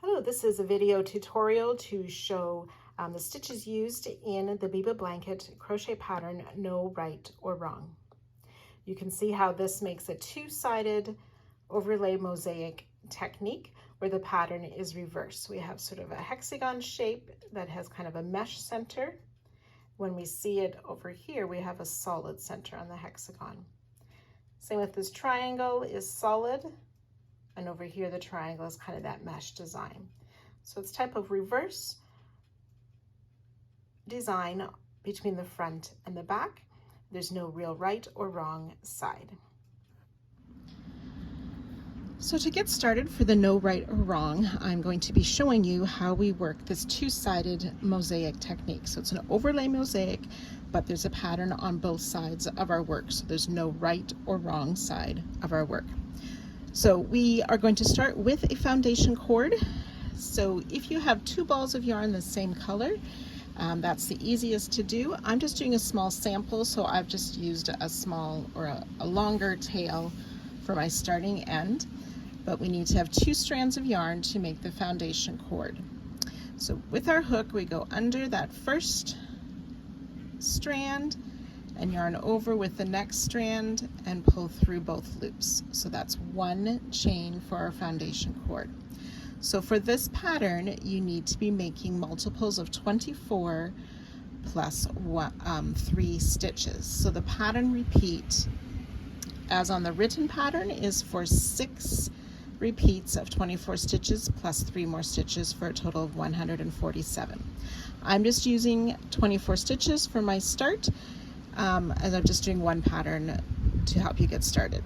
Hello, this is a video tutorial to show the stitches used in the BebaBlanket crochet pattern, No Right or Wrong. You can see how this makes a two-sided overlay mosaic technique where the pattern is reversed. We have sort of a hexagon shape that has kind of a mesh center. When we see it over here, we have a solid center on the hexagon. Same with this triangle is solid. And over here, the triangle is kind of that mesh design. So it's type of reverse design between the front and the back. There's no real right or wrong side. So to get started for the no right or wrong, I'm going to be showing you how we work this two-sided mosaic technique. So it's an overlay mosaic, but there's a pattern on both sides of our work. So there's no right or wrong side of our work. So we are going to start with a foundation cord. So if you have two balls of yarn the same color, that's the easiest to do. I'm just doing a small sample, so I've just used a small or a longer tail for my starting end, but we need to have two strands of yarn to make the foundation cord. So with our hook, we go under that first strand and yarn over with the next strand and pull through both loops. So that's one chain for our foundation cord. So for this pattern, you need to be making multiples of 24 plus 3 stitches. So the pattern repeat, as on the written pattern, is for 6 repeats of 24 stitches plus 3 more stitches for a total of 147. I'm just using 24 stitches for my start, as I'm just doing one pattern to help you get started.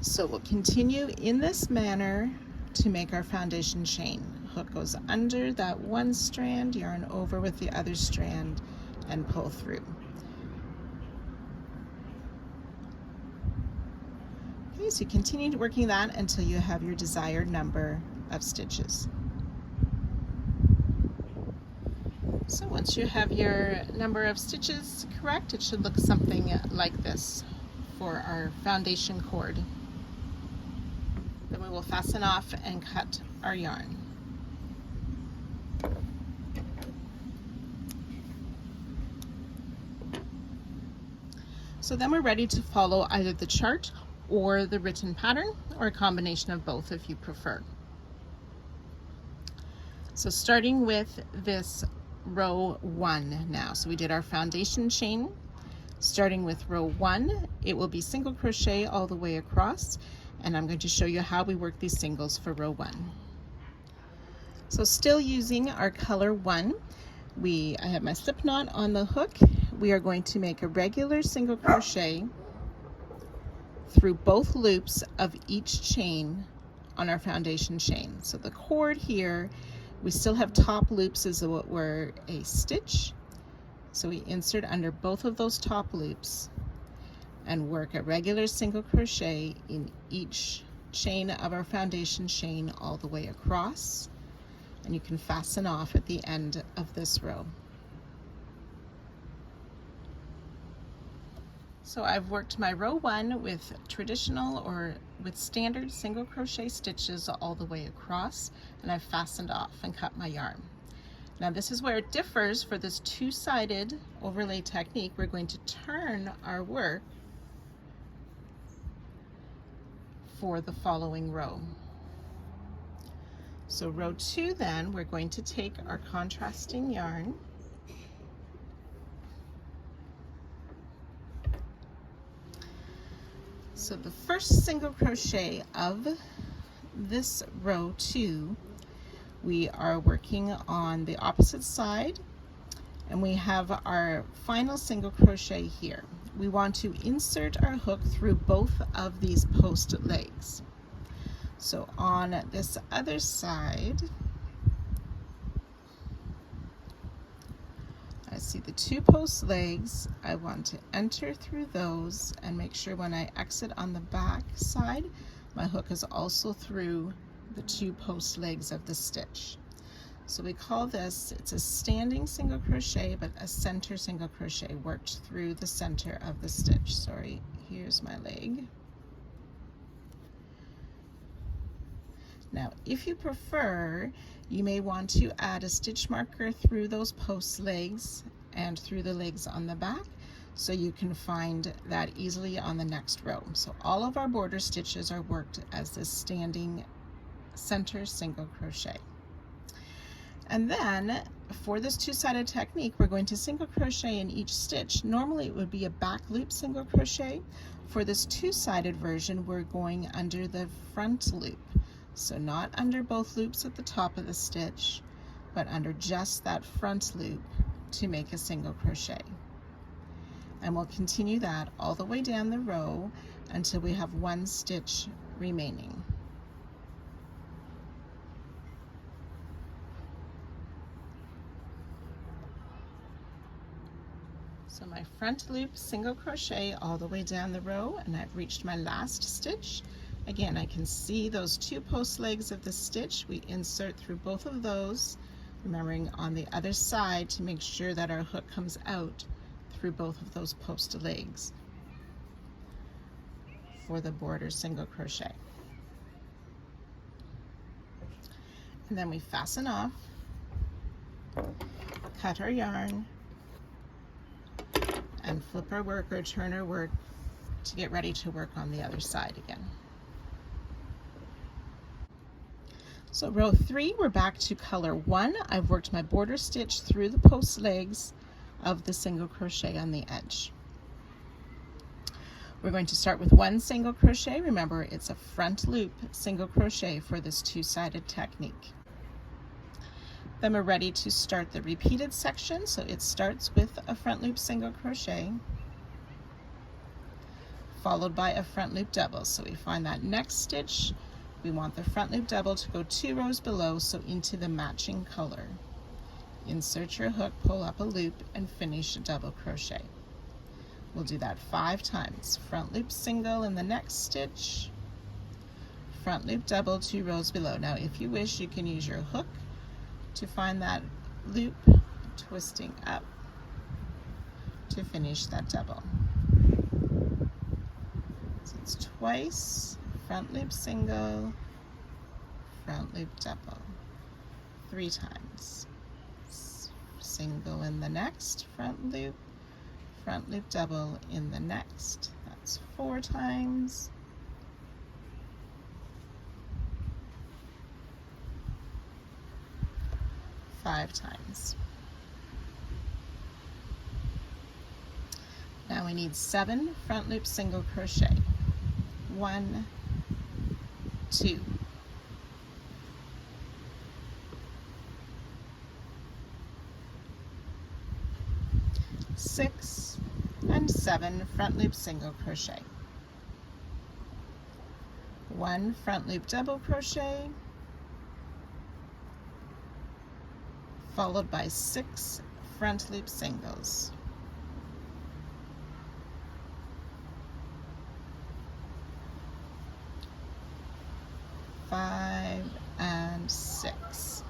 So we'll continue in this manner to make our foundation chain. Hook goes under that one strand, yarn over with the other strand, and pull through. Okay, so continue working that until you have your desired number of stitches. So once you have your number of stitches correct, it should look something like this for our foundation cord. Then we will fasten off and cut our yarn. So then we're ready to follow either the chart or the written pattern, or a combination of both if you prefer. So starting with this row 1 now. So we did our foundation chain. Starting with row 1, it will be single crochet all the way across, and I'm going to show you how we work these singles for row 1. So still using our color 1, I have my slip knot on the hook. We are going to make a regular single crochet through both loops of each chain on our foundation chain. So the cord here, we still have top loops as though it were a stitch. So we insert under both of those top loops and work a regular single crochet in each chain of our foundation chain all the way across. And you can fasten off at the end of this row. So I've worked my row 1 with traditional or with standard single crochet stitches all the way across, and I've fastened off and cut my yarn. Now this is where it differs for this two-sided overlay technique. We're going to turn our work for the following row. So row 2 then, we're going to take our contrasting yarn, so the first single crochet of this row 2, we are working on the opposite side, and we have our final single crochet here. We want to insert our hook through both of these post legs. So on this other side, I see the 2 post legs. I want to enter through those and make sure when I exit on the back side, my hook is also through the 2 post legs of the stitch. So we call this, it's a standing single crochet, but a center single crochet worked through the center of the stitch. Sorry, here's my leg. Now, if you prefer, you may want to add a stitch marker through those post legs and through the legs on the back, so you can find that easily on the next row. So all of our border stitches are worked as this standing center single crochet. And then for this two-sided technique, we're going to single crochet in each stitch. Normally it would be a back loop single crochet. For this two-sided version, we're going under the front loop. So not under both loops at the top of the stitch, but under just that front loop to make a single crochet. And we'll continue that all the way down the row until we have one stitch remaining. So my front loop single crochet all the way down the row, and I've reached my last stitch. Again, I can see those two post legs of the stitch. We insert through both of those, remembering on the other side to make sure that our hook comes out through both of those post legs for the border single crochet. And then we fasten off, cut our yarn, and flip our work or turn our work to get ready to work on the other side again. So row 3, we're back to color 1. I've worked my border stitch through the post legs of the single crochet on the edge. We're going to start with one single crochet. Remember, it's a front loop single crochet for this two-sided technique. Then we're ready to start the repeated section. So it starts with a front loop single crochet, followed by a front loop double. So we find that next stitch, we want the front loop double to go 2 rows below, so into the matching color. Insert your hook, pull up a loop, and finish a double crochet. We'll do that 5 times. Front loop single in the next stitch, front loop double 2 rows below. Now if you wish, you can use your hook to find that loop, twisting up to finish that double. So it's twice, front loop single, front loop double, 3 times. Single in the next, front loop double in the next. That's 4 times. Five times. Now we need 7 front loop single crochet. 1, 2. 6 and 7 front loop single crochet. 1 front loop double crochet, followed by 6 front loop singles. 5 and 6.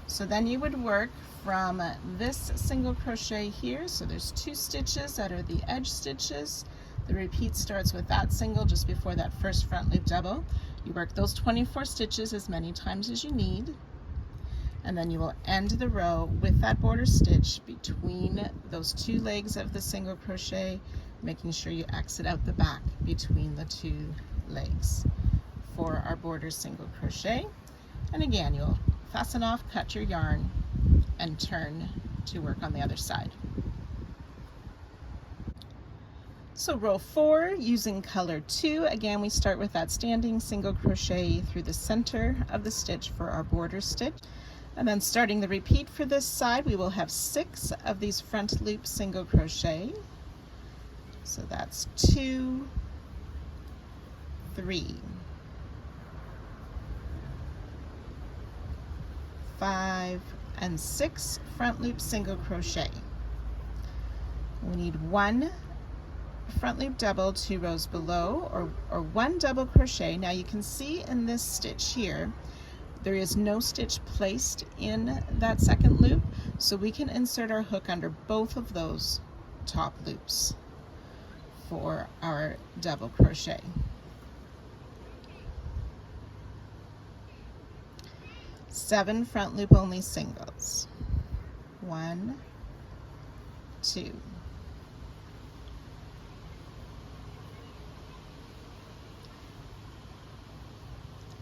So then you would work from this single crochet here. So there's 2 stitches that are the edge stitches. The repeat starts with that single just before that first front loop double. You work those 24 stitches as many times as you need, and then you will end the row with that border stitch between those 2 legs of the single crochet, making sure you exit out the back between the 2 legs for our border single crochet. And again, you'll fasten off, cut your yarn, and turn to work on the other side. So row 4, using color 2, again we start with that standing single crochet through the center of the stitch for our border stitch. And then starting the repeat for this side, we will have 6 of these front loop single crochet. So that's 2, 3, 5, and 6 front loop single crochet. We need 1 front loop double 2 rows below, or 1 double crochet. Now you can see in this stitch here, there is no stitch placed in that second loop, so we can insert our hook under both of those top loops for our double crochet. 7 front loop only singles. 1, 2,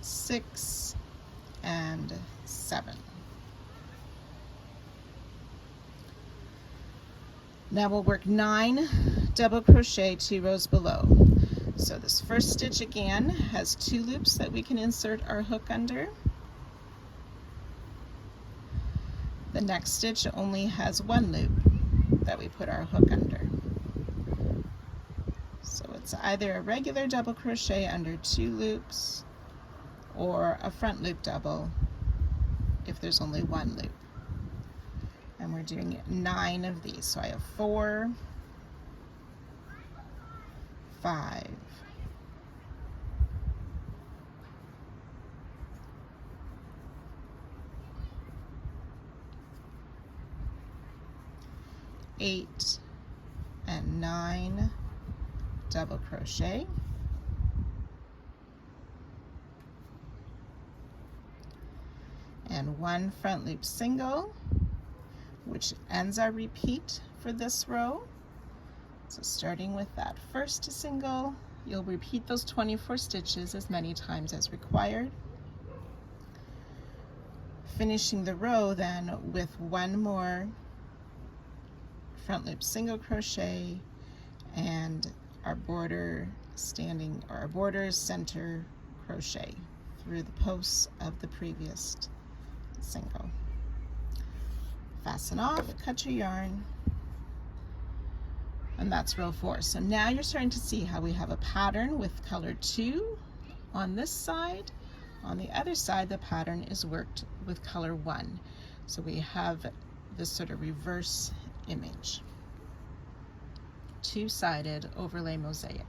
6, and 7. Now we'll work 9 double crochet 2 rows below. So this first stitch again has 2 loops that we can insert our hook under. The next stitch only has 1 loop that we put our hook under. So it's either a regular double crochet under 2 loops or a front loop double if there's only 1 loop. And we're doing 9 of these. So I have 4, 5, 8, and 9 double crochet. And 1 front loop single, which ends our repeat for this row. So starting with that first single, you'll repeat those 24 stitches as many times as required. Finishing the row then with 1 more front loop single crochet and our border standing, or our border center crochet through the posts of the previous single. Fasten off, cut your yarn, and that's row 4. So now you're starting to see how we have a pattern with color 2 on this side. On the other side, the pattern is worked with color 1. So we have this sort of reverse image. 2-sided overlay mosaic.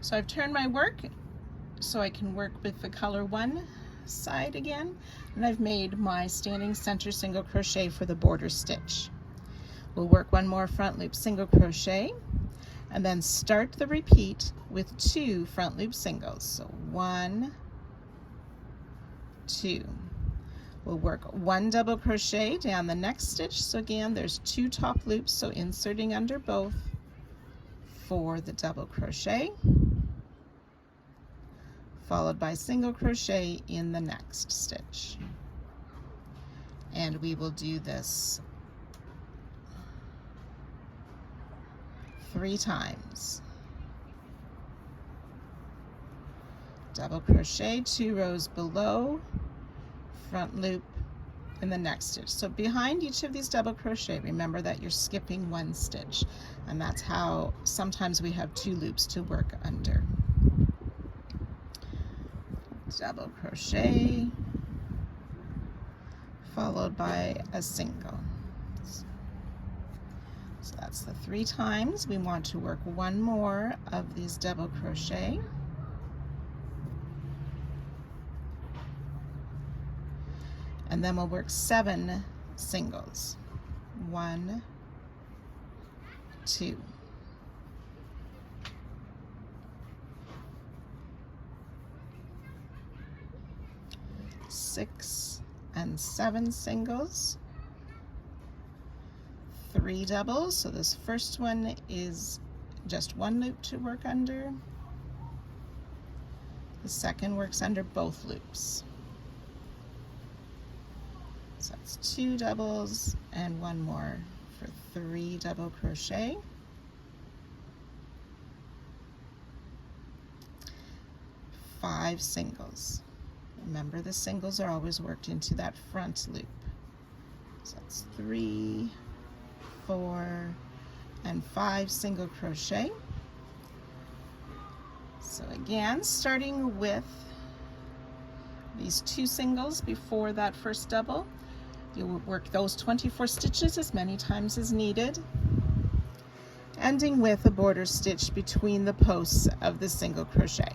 So I've turned my work so I can work with the color 1 side again, and I've made my standing center single crochet for the border stitch. We'll work 1 more front loop single crochet and then start the repeat with 2 front loop singles. So 1, 2. We'll work 1 double crochet down the next stitch. So again, there's 2 top loops, so inserting under both for the double crochet, followed by single crochet in the next stitch. And we will do this 3 times. Double crochet 2 rows below, front loop in the next stitch. So behind each of these double crochet, remember that you're skipping 1 stitch, and that's how sometimes we have 2 loops to work under. Double crochet followed by a single. So that's the 3 times. We want to work 1 more of these double crochet. And then we'll work 7 singles. 1, 2. 6 and 7 singles, 3 doubles. So this first one is just 1 loop to work under. The second works under both loops. So that's 2 doubles and 1 more for 3 double crochet. Five singles. Remember, the singles are always worked into that front loop. So that's 3, 4, and 5 single crochet. So again, starting with these 2 singles before that first double, you'll work those 24 stitches as many times as needed, ending with a border stitch between the posts of the single crochet.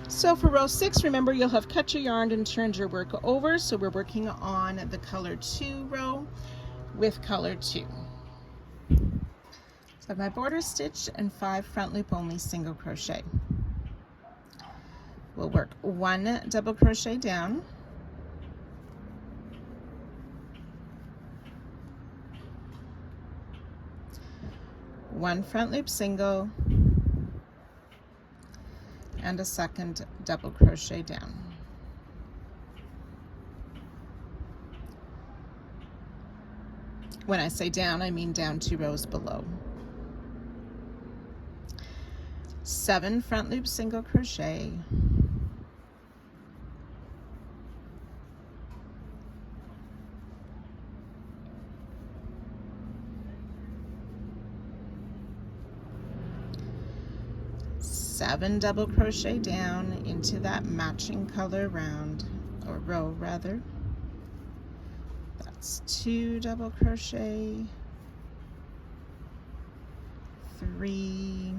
So for row 6, remember you'll have cut your yarn and turned your work over, so we're working on the color 2 row with color 2. So I have my border stitch and 5 front loop only single crochet. We'll work 1 double crochet down, one front loop single, and a second double crochet down. When I say down, I mean down 2 rows below. 7 front loop single crochet, seven double crochet down into that matching color round, or row rather. That's 2 double crochet, 3,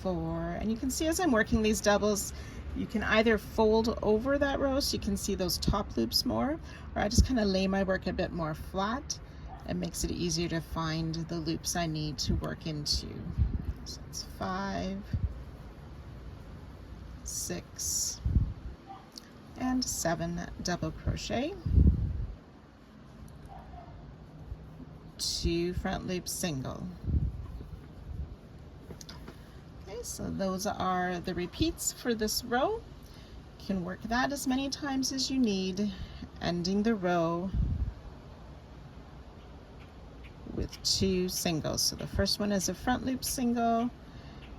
4, and you can see as I'm working these doubles, you can either fold over that row so you can see those top loops more, or I just kind of lay my work a bit more flat. It makes it easier to find the loops I need to work into. So it's 5, 6, and 7 double crochet, 2 front loop single. Okay, so those are the repeats for this row. You can work that as many times as you need, ending the row with 2 singles. So the first one is a front loop single,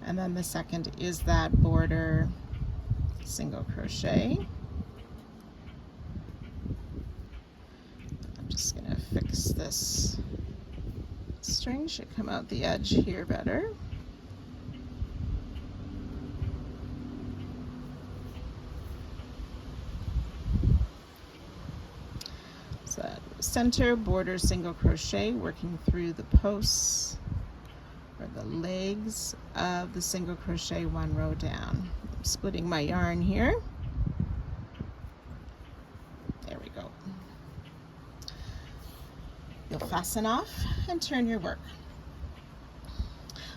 and then the second is that border single crochet. I'm just going to fix this string, should come out the edge here better. So that center border single crochet, working through the posts or the legs of the single crochet 1 row down. I'm splitting my yarn here. There we go. You'll fasten off and turn your work.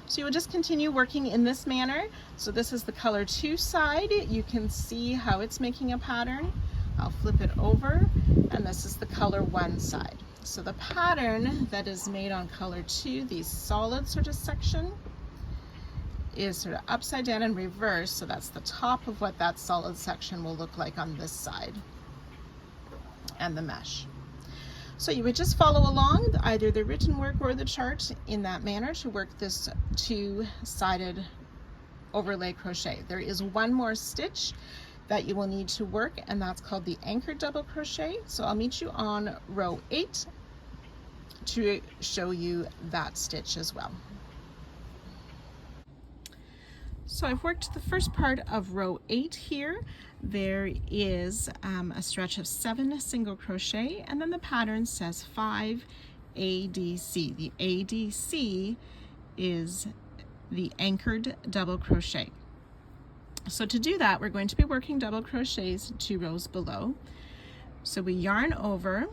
So you will just continue working in this manner. So this is the color 2 side. You can see how it's making a pattern. I'll flip it over, and this is the color 1 side. So the pattern that is made on color 2, the solid sort of section, is sort of upside down and reverse. So that's the top of what that solid section will look like on this side, and the mesh. So you would just follow along either the written work or the chart in that manner to work this 2-sided overlay crochet. There is one more stitch that you will need to work, and that's called the anchored double crochet. So I'll meet you on row 8 to show you that stitch as well. So I've worked the first part of row 8 here. There is a stretch of 7 single crochet, and then the pattern says 5 ADC. The ADC is the anchored double crochet. So to do that, we're going to be working double crochets 2 rows below. So we yarn over,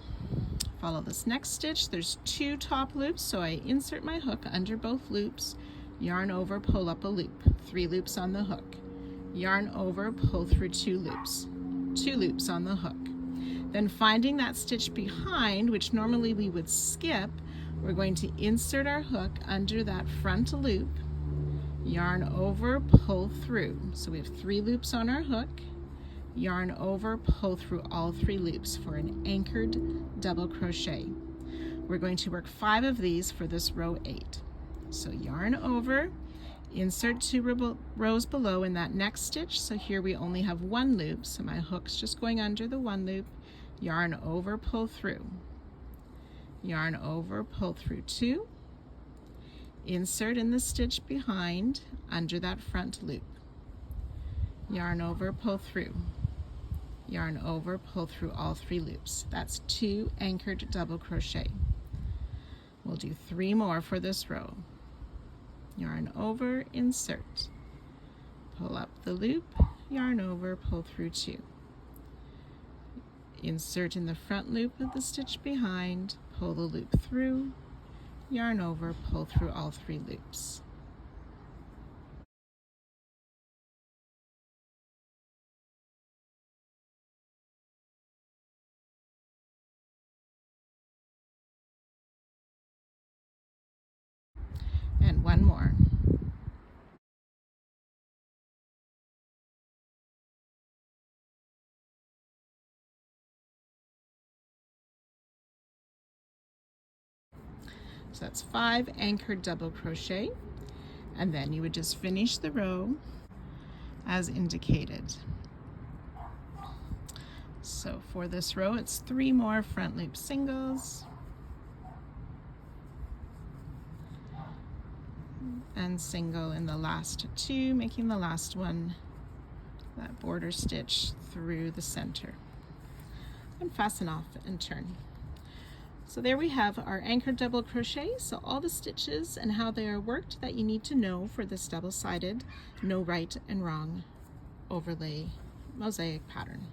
follow this next stitch. There's 2 top loops, so I insert my hook under both loops, yarn over, pull up a loop, 3 loops on the hook, yarn over, pull through 2 loops, 2 loops on the hook. Then finding that stitch behind, which normally we would skip, we're going to insert our hook under that front loop, yarn over, pull through. So we have 3 loops on our hook, yarn over, pull through all 3 loops for an anchored double crochet. We're going to work 5 of these for this row 8. So yarn over, insert 2 rows below in that next stitch. So here we only have 1 loop, so my hook's just going under the 1 loop, yarn over, pull through, yarn over, pull through 2, insert in the stitch behind under that front loop, yarn over, pull through, yarn over, pull through all 3 loops. That's 2 anchored double crochet. We'll do 3 more for this row. Yarn over, insert, pull up the loop, yarn over, pull through 2, insert in the front loop of the stitch behind, pull the loop through, yarn over, pull through all 3 loops. And 1 more. So that's 5 anchored double crochet, and then you would just finish the row as indicated. So for this row, it's 3 more front loop singles and single in the last 2, making the last one that border stitch through the center, and fasten off and turn. So there we have our anchored double crochet. So all the stitches and how they are worked that you need to know for this double-sided no right and wrong overlay mosaic pattern.